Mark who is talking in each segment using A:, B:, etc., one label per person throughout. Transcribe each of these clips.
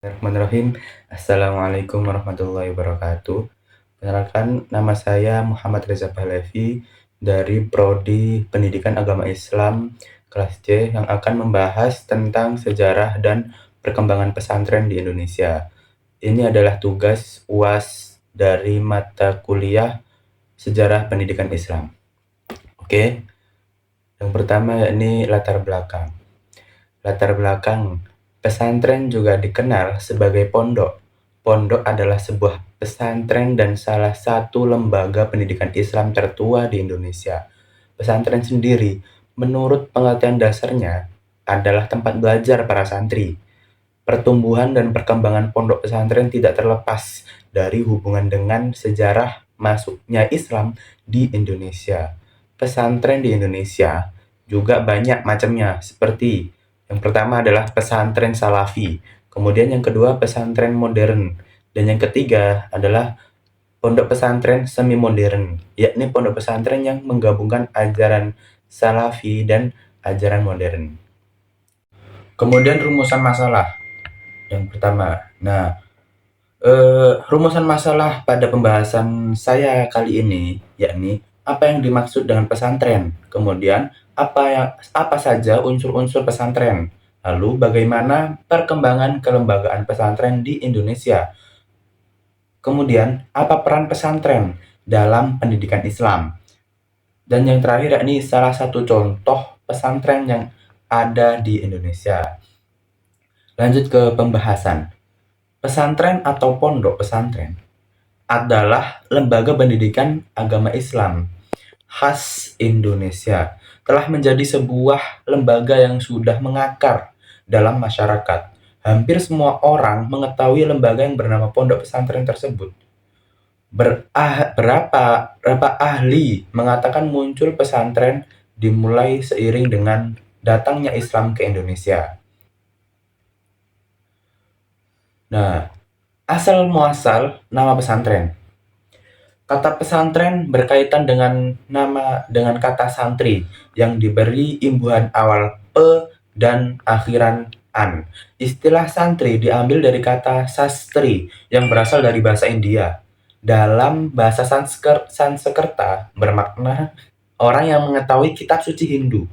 A: Bismillahirrahmanirrahim. Assalamualaikum warahmatullahi wabarakatuh. Perkenalkan, nama saya Muhammad Reza Pahlavi dari Prodi Pendidikan Agama Islam kelas C yang akan membahas tentang sejarah dan perkembangan pesantren di Indonesia. Ini adalah tugas UAS dari mata kuliah Sejarah Pendidikan Islam. Oke, yang pertama yakni latar belakang. Latar belakang, pesantren juga dikenal sebagai pondok. Pondok adalah sebuah pesantren dan salah satu lembaga pendidikan Islam tertua di Indonesia. Pesantren sendiri, menurut pengertian dasarnya, adalah tempat belajar para santri. Pertumbuhan dan perkembangan pondok pesantren tidak terlepas dari hubungan dengan sejarah masuknya Islam di Indonesia. Pesantren di Indonesia juga banyak macamnya, seperti yang pertama adalah pesantren Salafi, kemudian yang kedua pesantren modern, dan yang ketiga adalah pondok pesantren semi modern, yakni pondok pesantren yang menggabungkan ajaran Salafi dan ajaran modern. Kemudian rumusan masalah. Yang pertama, rumusan masalah pada pembahasan saya kali ini, yakni apa yang dimaksud dengan pesantren, kemudian apa saja unsur-unsur pesantren, lalu bagaimana perkembangan kelembagaan pesantren di Indonesia, kemudian apa peran pesantren dalam pendidikan Islam, dan yang terakhir yakni salah satu contoh pesantren yang ada di Indonesia. Lanjut ke pembahasan. Pesantren atau pondok pesantren adalah lembaga pendidikan agama Islam khas Indonesia, telah menjadi sebuah lembaga yang sudah mengakar dalam masyarakat. Hampir semua orang mengetahui lembaga yang bernama pondok pesantren tersebut. Berapa ahli mengatakan muncul pesantren dimulai seiring dengan datangnya Islam ke Indonesia. Nah, asal muasal nama pesantren. Kata pesantren berkaitan dengan kata santri yang diberi imbuhan awal pe dan akhiran an. Istilah santri diambil dari kata sastri yang berasal dari bahasa India. Dalam bahasa Sanskerta bermakna orang yang mengetahui kitab suci Hindu.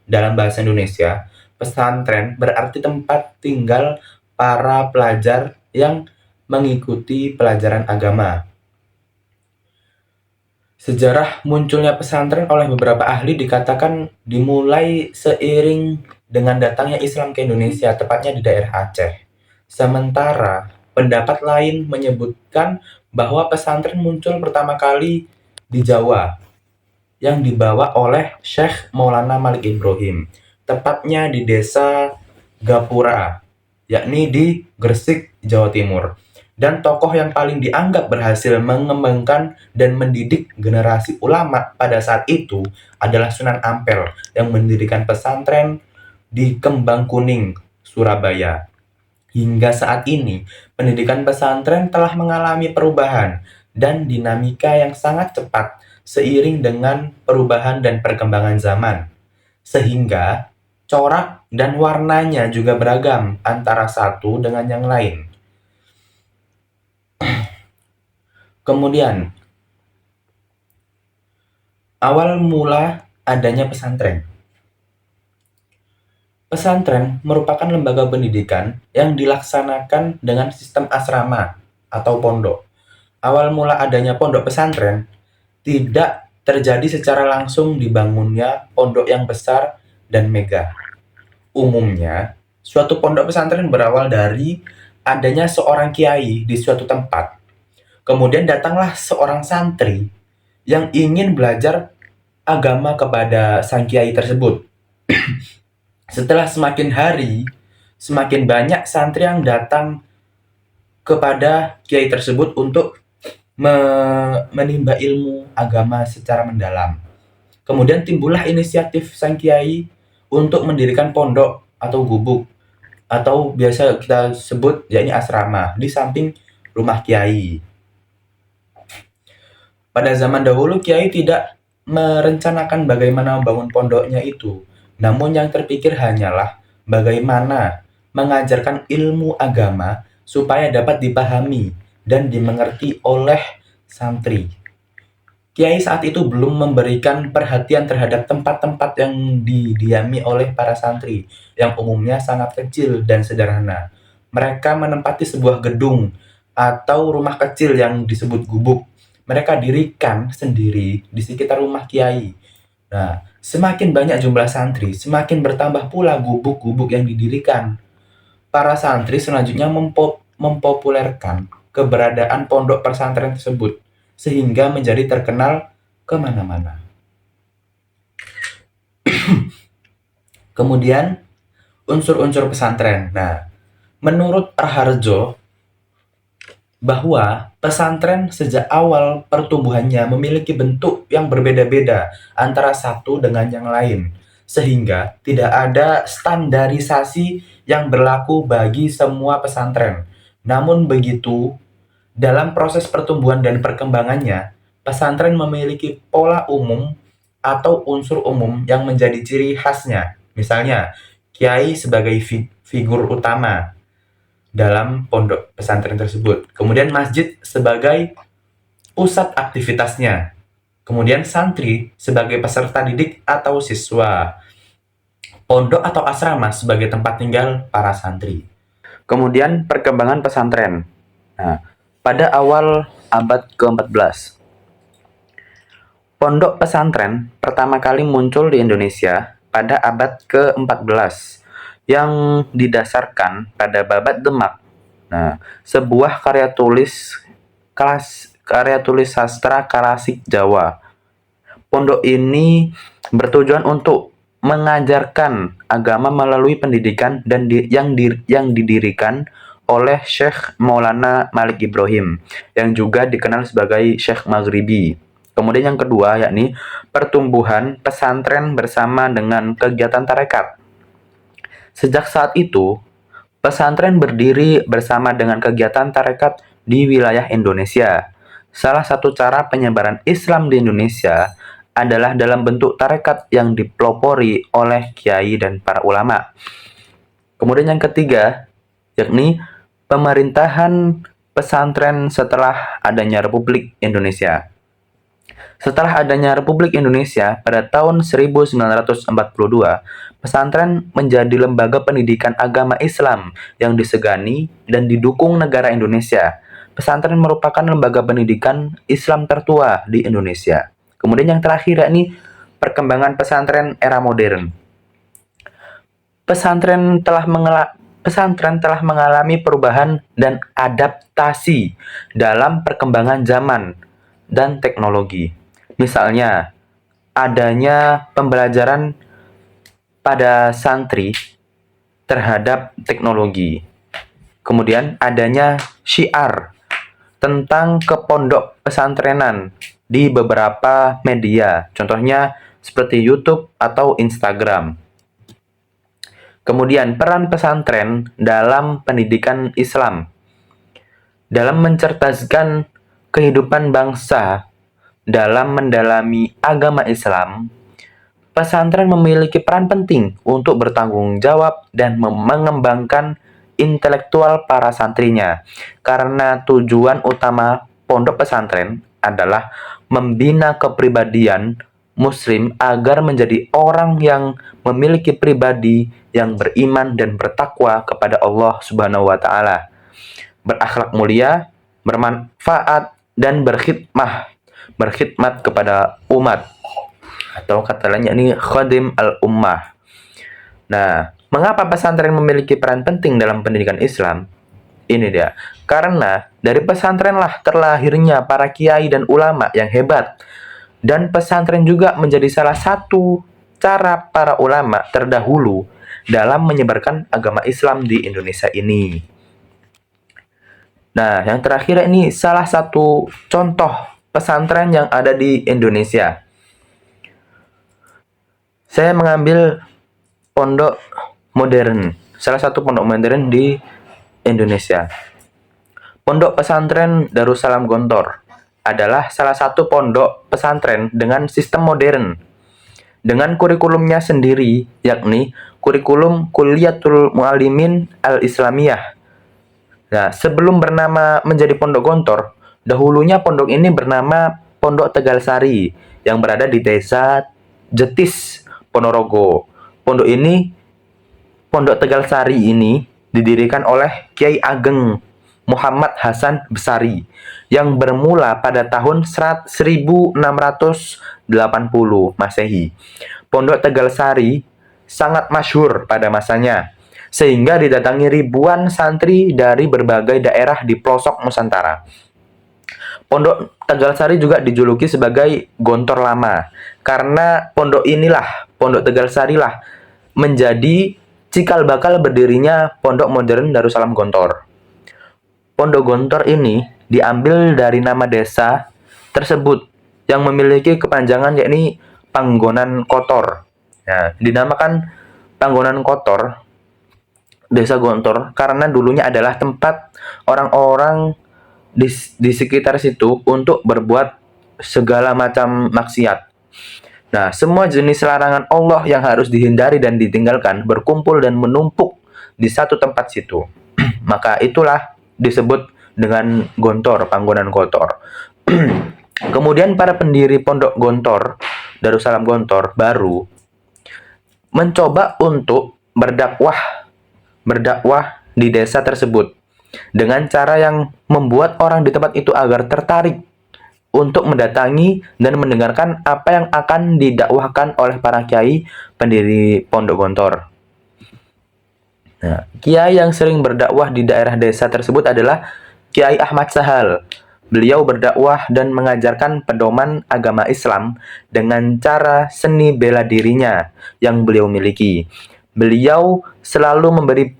A: Dalam bahasa Indonesia, pesantren berarti tempat tinggal para pelajar yang mengikuti pelajaran agama. Sejarah munculnya pesantren oleh beberapa ahli dikatakan dimulai seiring dengan datangnya Islam ke Indonesia, tepatnya di daerah Aceh. Sementara pendapat lain menyebutkan bahwa pesantren muncul pertama kali di Jawa, yang dibawa oleh Syekh Maulana Malik Ibrahim, tepatnya di desa Gapura, yakni di Gresik, Jawa Timur. Dan tokoh yang paling dianggap berhasil mengembangkan dan mendidik generasi ulama pada saat itu adalah Sunan Ampel yang mendirikan pesantren di Kembang Kuning, Surabaya. Hingga saat ini, pendidikan pesantren telah mengalami perubahan dan dinamika yang sangat cepat seiring dengan perubahan dan perkembangan zaman. Sehingga corak dan warnanya juga beragam antara satu dengan yang lain. Kemudian, awal mula adanya pesantren. Pesantren merupakan lembaga pendidikan yang dilaksanakan dengan sistem asrama atau pondok. Awal mula adanya pondok pesantren tidak terjadi secara langsung dibangunnya pondok yang besar dan megah. Umumnya, suatu pondok pesantren berawal dari adanya seorang kiai di suatu tempat. Kemudian datanglah seorang santri yang ingin belajar agama kepada sang kiai tersebut. Setelah semakin hari, semakin banyak santri yang datang kepada kiai tersebut untuk menimba ilmu agama secara mendalam. Kemudian timbullah inisiatif sang kiai untuk mendirikan pondok atau gubuk, atau biasa kita sebut yakni asrama di samping rumah kiai. Pada zaman dahulu kiai tidak merencanakan bagaimana membangun pondoknya itu, namun yang terpikir hanyalah bagaimana mengajarkan ilmu agama supaya dapat dipahami dan dimengerti oleh santri. Kiai saat itu belum memberikan perhatian terhadap tempat-tempat yang didiami oleh para santri, yang umumnya sangat kecil dan sederhana. Mereka menempati sebuah gedung atau rumah kecil yang disebut gubuk. Mereka dirikan sendiri di sekitar rumah kiai. Nah, semakin banyak jumlah santri, semakin bertambah pula gubuk-gubuk yang didirikan. Para santri selanjutnya mempopulerkan keberadaan pondok pesantren tersebut, sehingga menjadi terkenal kemana-mana. Kemudian, unsur-unsur pesantren. Nah, menurut Raharjo, bahwa pesantren sejak awal pertumbuhannya memiliki bentuk yang berbeda-beda antara satu dengan yang lain, sehingga tidak ada standarisasi yang berlaku bagi semua pesantren. Namun begitu, dalam proses pertumbuhan dan perkembangannya, pesantren memiliki pola umum atau unsur umum yang menjadi ciri khasnya. Misalnya, kiai sebagai figur utama dalam pondok pesantren tersebut. Kemudian masjid sebagai pusat aktivitasnya. Kemudian santri sebagai peserta didik atau siswa. Pondok atau asrama sebagai tempat tinggal para santri. Kemudian perkembangan pesantren. Nah, pada awal abad ke-14, pondok pesantren pertama kali muncul di Indonesia pada abad ke-14 yang didasarkan pada Babat Demak. Nah, sebuah karya tulis sastra klasik Jawa. Pondok ini bertujuan untuk mengajarkan agama melalui pendidikan dan yang didirikan oleh Syekh Maulana Malik Ibrahim, yang juga dikenal sebagai Syekh Maghribi. Kemudian yang kedua yakni pertumbuhan pesantren bersama dengan kegiatan tarekat. Sejak saat itu, pesantren berdiri bersama dengan kegiatan tarekat di wilayah Indonesia. Salah satu cara penyebaran Islam di Indonesia adalah dalam bentuk tarekat yang dipelopori oleh kiai dan para ulama. Kemudian yang ketiga, yakni pemerintahan pesantren setelah adanya Republik Indonesia. Setelah adanya Republik Indonesia pada tahun 1942, pesantren menjadi lembaga pendidikan agama Islam yang disegani dan didukung negara Indonesia. Pesantren merupakan lembaga pendidikan Islam tertua di Indonesia. Kemudian yang terakhir yakni perkembangan pesantren era modern. Pesantren telah mengalami perubahan dan adaptasi dalam perkembangan zaman dan teknologi. Misalnya, adanya pembelajaran pada santri terhadap teknologi. Kemudian adanya syiar tentang kepondok pesantrenan di beberapa media, contohnya seperti YouTube atau Instagram. Kemudian peran pesantren dalam pendidikan Islam, dalam mencerdaskan kehidupan bangsa. Dalam mendalami agama Islam, pesantren memiliki peran penting untuk bertanggung jawab dan mengembangkan intelektual para santrinya, karena tujuan utama pondok pesantren adalah membina kepribadian Muslim agar menjadi orang yang memiliki pribadi yang beriman dan bertakwa kepada Allah Subhanahu wa Ta'ala, berakhlak mulia, bermanfaat, dan berkhidmat kepada umat, atau kata lainnya ini khadim al-ummah. Nah, mengapa pesantren memiliki peran penting dalam pendidikan Islam? Ini dia, karena dari pesantrenlah terlahirnya para kiai dan ulama yang hebat, dan pesantren juga menjadi salah satu cara para ulama terdahulu dalam menyebarkan agama Islam di Indonesia ini. Nah, yang terakhir ini salah satu contoh pesantren yang ada di Indonesia. Saya mengambil pondok modern, salah satu pondok modern di Indonesia. Pondok pesantren Darussalam Gontor adalah salah satu pondok pesantren dengan sistem modern, dengan kurikulumnya sendiri, yakni kurikulum Kulliyatul Muallimin Al-Islamiyah. Nah, sebelum bernama menjadi Pondok Gontor, dahulunya pondok ini bernama Pondok Tegalsari yang berada di Desa Jetis, Ponorogo. Pondok Tegalsari ini didirikan oleh Kiai Ageng Muhammad Hasan Besari yang bermula pada tahun 1680 Masehi. Pondok Tegalsari sangat masyhur pada masanya, sehingga didatangi ribuan santri dari berbagai daerah di pelosok Nusantara. Pondok Tegalsari juga dijuluki sebagai Gontor Lama, karena Pondok Tegalsari lah, menjadi cikal bakal berdirinya Pondok Modern Darussalam Gontor. Pondok Gontor ini diambil dari nama desa tersebut yang memiliki kepanjangan yakni Panggonan Kotor. Nah, dinamakan Panggonan Kotor, Desa Gontor, karena dulunya adalah tempat orang-orang di sekitar situ untuk berbuat segala macam maksiat. Nah, semua jenis larangan Allah yang harus dihindari dan ditinggalkan berkumpul dan menumpuk di satu tempat situ. Maka itulah disebut dengan Gontor, Panggonan Kotor. Kemudian para pendiri Pondok Gontor, Darussalam Gontor baru mencoba untuk berdakwah di desa tersebut dengan cara yang membuat orang di tempat itu agar tertarik untuk mendatangi dan mendengarkan apa yang akan didakwahkan oleh para kiai pendiri Pondok Gontor. Nah, kiai yang sering berdakwah di daerah desa tersebut adalah Kiai Ahmad Sahal. Beliau berdakwah dan mengajarkan pedoman agama Islam dengan cara seni bela dirinya yang beliau miliki. Beliau selalu memberi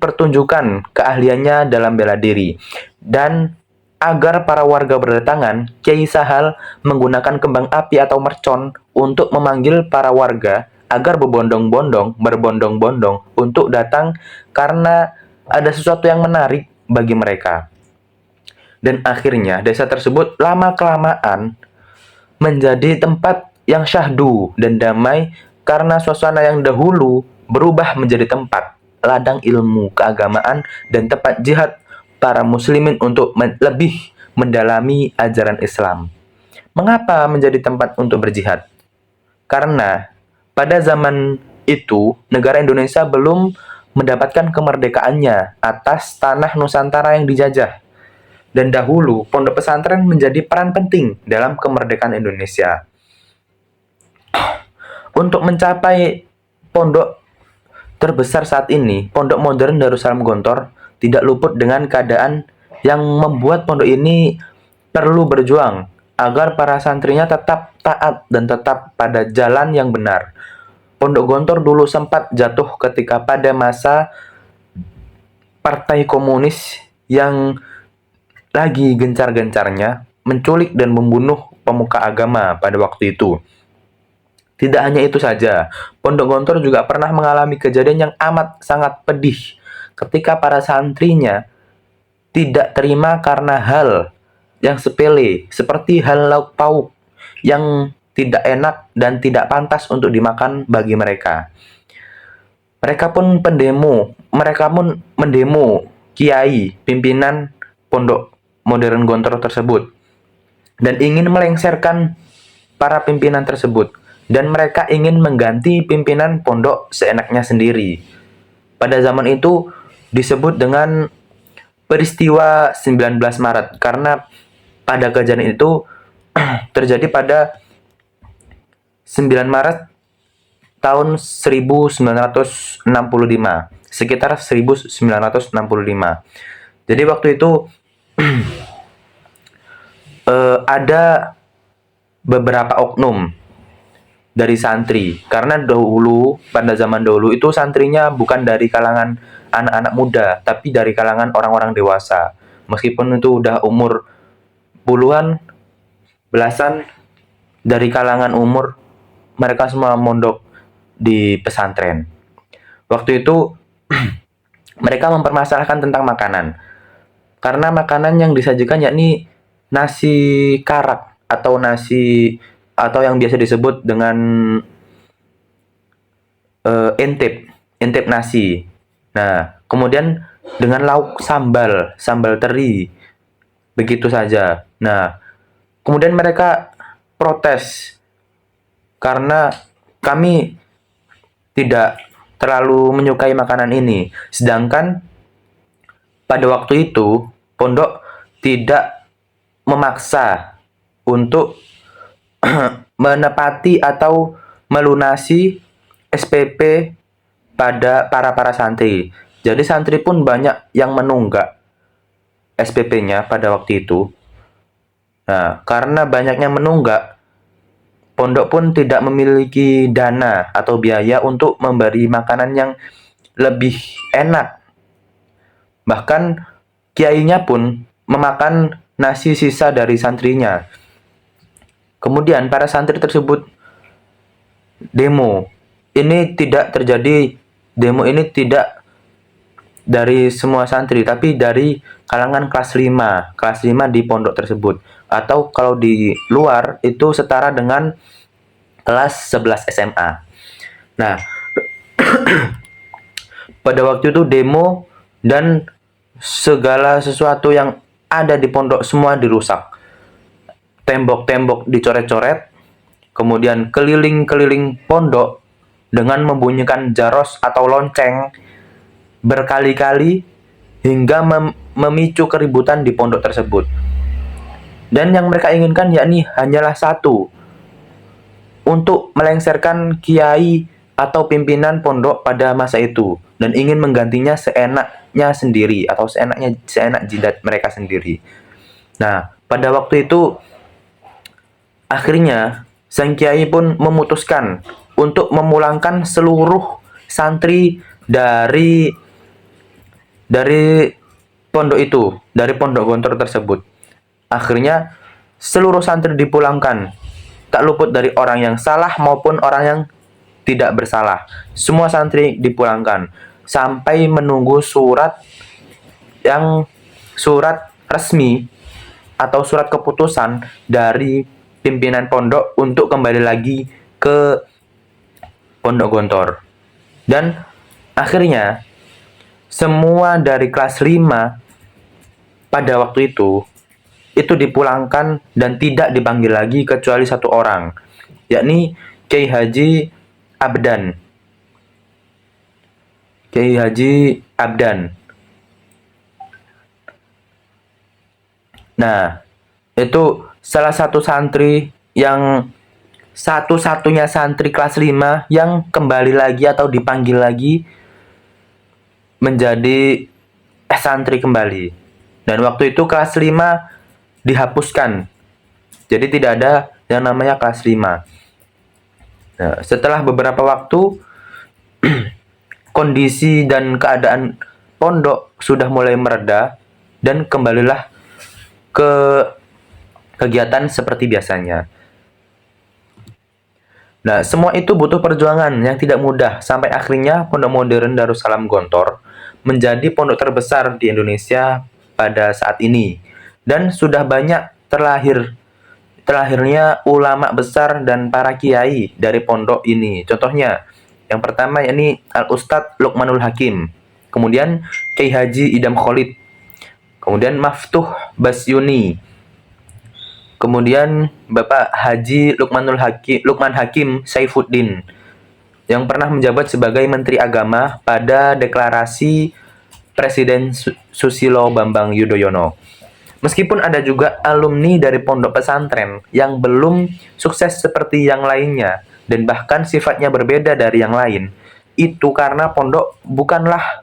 A: pertunjukan keahliannya dalam bela diri. Dan agar para warga berdatangan, Kiai Sahal menggunakan kembang api atau mercon untuk memanggil para warga agar berbondong-bondong untuk datang karena ada sesuatu yang menarik bagi mereka. Dan akhirnya desa tersebut lama-kelamaan menjadi tempat yang syahdu dan damai karena suasana yang dahulu berubah menjadi tempat ladang ilmu keagamaan dan tempat jihad para muslimin untuk lebih mendalami ajaran Islam. Mengapa menjadi tempat untuk berjihad? Karena pada zaman itu negara Indonesia belum mendapatkan kemerdekaannya atas tanah Nusantara yang dijajah. Dan dahulu, pondok pesantren menjadi peran penting dalam kemerdekaan Indonesia. Untuk mencapai pondok terbesar saat ini, Pondok Modern Darussalam Gontor tidak luput dengan keadaan yang membuat pondok ini perlu berjuang agar para santrinya tetap taat dan tetap pada jalan yang benar. Pondok Gontor dulu sempat jatuh ketika pada masa Partai Komunis yang lagi gencar-gencarnya menculik dan membunuh pemuka agama pada waktu itu. Tidak hanya itu saja, Pondok Gontor juga pernah mengalami kejadian yang amat sangat pedih ketika para santrinya tidak terima karena hal yang sepele, seperti hal lauk pauk yang tidak enak dan tidak pantas untuk dimakan bagi mereka. Mereka pun mendemo kiai pimpinan Pondok Modern Gontor tersebut dan ingin melengsarkan para pimpinan tersebut, dan mereka ingin mengganti pimpinan pondok seenaknya sendiri. Pada zaman itu disebut dengan peristiwa 19 Maret karena pada kejadian itu terjadi pada 9 Maret tahun 1965, sekitar 1965. Jadi waktu itu ada beberapa oknum dari santri, karena pada zaman dahulu itu santrinya bukan dari kalangan anak-anak muda, tapi dari kalangan orang-orang dewasa. Meskipun itu udah umur puluhan, belasan, dari kalangan umur, mereka semua mondok di pesantren. Waktu itu mereka mempermasalahkan tentang makanan, karena makanan yang disajikan yakni nasi karak atau yang biasa disebut dengan intip nasi. Nah, kemudian dengan lauk sambal teri, begitu saja. Nah, kemudian mereka protes karena kami tidak terlalu menyukai makanan ini. Sedangkan pada waktu itu pondok tidak memaksa untuk menepati atau melunasi SPP pada para santri. Jadi santri pun banyak yang menunggak SPP-nya pada waktu itu. Nah, karena banyaknya menunggak, pondok pun tidak memiliki dana atau biaya untuk memberi makanan yang lebih enak. Bahkan kiainya pun memakan nasi sisa dari santrinya. Kemudian para santri tersebut demo. Ini tidak terjadi, demo ini tidak dari semua santri, tapi dari kalangan kelas 5 di pondok tersebut. Atau kalau di luar itu setara dengan kelas 11 SMA. Nah, pada waktu itu demo dan segala sesuatu yang ada di pondok semua dirusak. Tembok-tembok dicoret-coret, kemudian keliling-keliling pondok dengan membunyikan jaros atau lonceng berkali-kali hingga memicu keributan di pondok tersebut. Dan yang mereka inginkan yakni hanyalah satu, untuk melengsarkan kiai atau pimpinan pondok pada masa itu dan ingin menggantinya seenaknya sendiri atau seenak jidat mereka sendiri. Nah, pada waktu itu akhirnya sang kiai pun memutuskan untuk memulangkan seluruh santri dari pondok itu, dari pondok gontor tersebut. Akhirnya seluruh santri dipulangkan, tak luput dari orang yang salah maupun orang yang tidak bersalah. Semua santri dipulangkan sampai menunggu surat resmi atau surat keputusan dari pimpinan pondok untuk kembali lagi ke pondok gontor. Dan akhirnya semua dari kelas 5 pada waktu itu dipulangkan dan tidak dipanggil lagi kecuali satu orang, yakni Kiai Haji Abdan. Kiai Haji Abdan. Nah, itu salah satu santri yang satu-satunya santri kelas 5 yang kembali lagi atau dipanggil lagi menjadi santri kembali. Dan waktu itu kelas 5 dihapuskan. Jadi tidak ada yang namanya kelas 5. Nah, setelah beberapa waktu kondisi dan keadaan pondok sudah mulai mereda dan kembalilah ke kegiatan seperti biasanya. Nah, semua itu butuh perjuangan yang tidak mudah sampai akhirnya Pondok Modern Darussalam Gontor menjadi pondok terbesar di Indonesia pada saat ini. Dan sudah banyak terlahirnya ulama besar dan para kiai dari pondok ini. Contohnya, yang pertama yakni Al-Ustadz Luqmanul Hakim, kemudian Kiai Haji Idam Khalid, kemudian Maftuh Basyuni, kemudian Bapak Haji Lukman Hakim Saifuddin, yang pernah menjabat sebagai Menteri Agama pada deklarasi Presiden Susilo Bambang Yudhoyono. Meskipun ada juga alumni dari pondok pesantren yang belum sukses seperti yang lainnya dan bahkan sifatnya berbeda dari yang lain, itu karena pondok bukanlah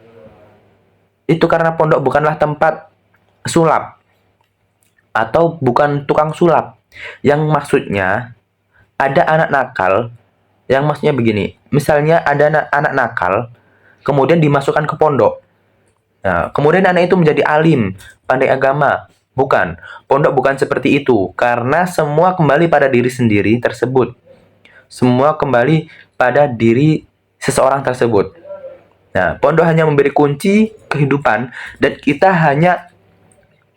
A: tempat sulap atau bukan tukang sulap. Yang maksudnya ada anak nakal, yang maksudnya begini, misalnya ada anak nakal kemudian dimasukkan ke pondok. Nah, kemudian anak itu menjadi alim, pandai agama. Bukan, pondok bukan seperti itu, karena semua kembali pada diri sendiri tersebut. Semua kembali pada diri seseorang tersebut. Nah, pondok hanya memberi kunci kehidupan dan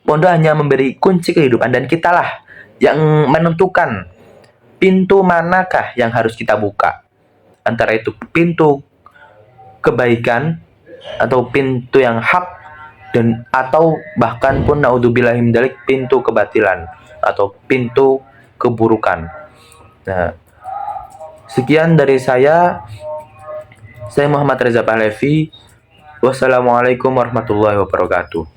A: pondok hanya memberi kunci kehidupan dan kitalah yang menentukan pintu manakah yang harus kita buka. Antara itu pintu kebaikan atau pintu yang hak dan atau bahkan pun naudzubillahi min dzalik pintu kebatilan atau pintu keburukan. Nah, sekian dari saya. Saya Muhammad Reza Pahlavi. Wassalamualaikum warahmatullahi wabarakatuh.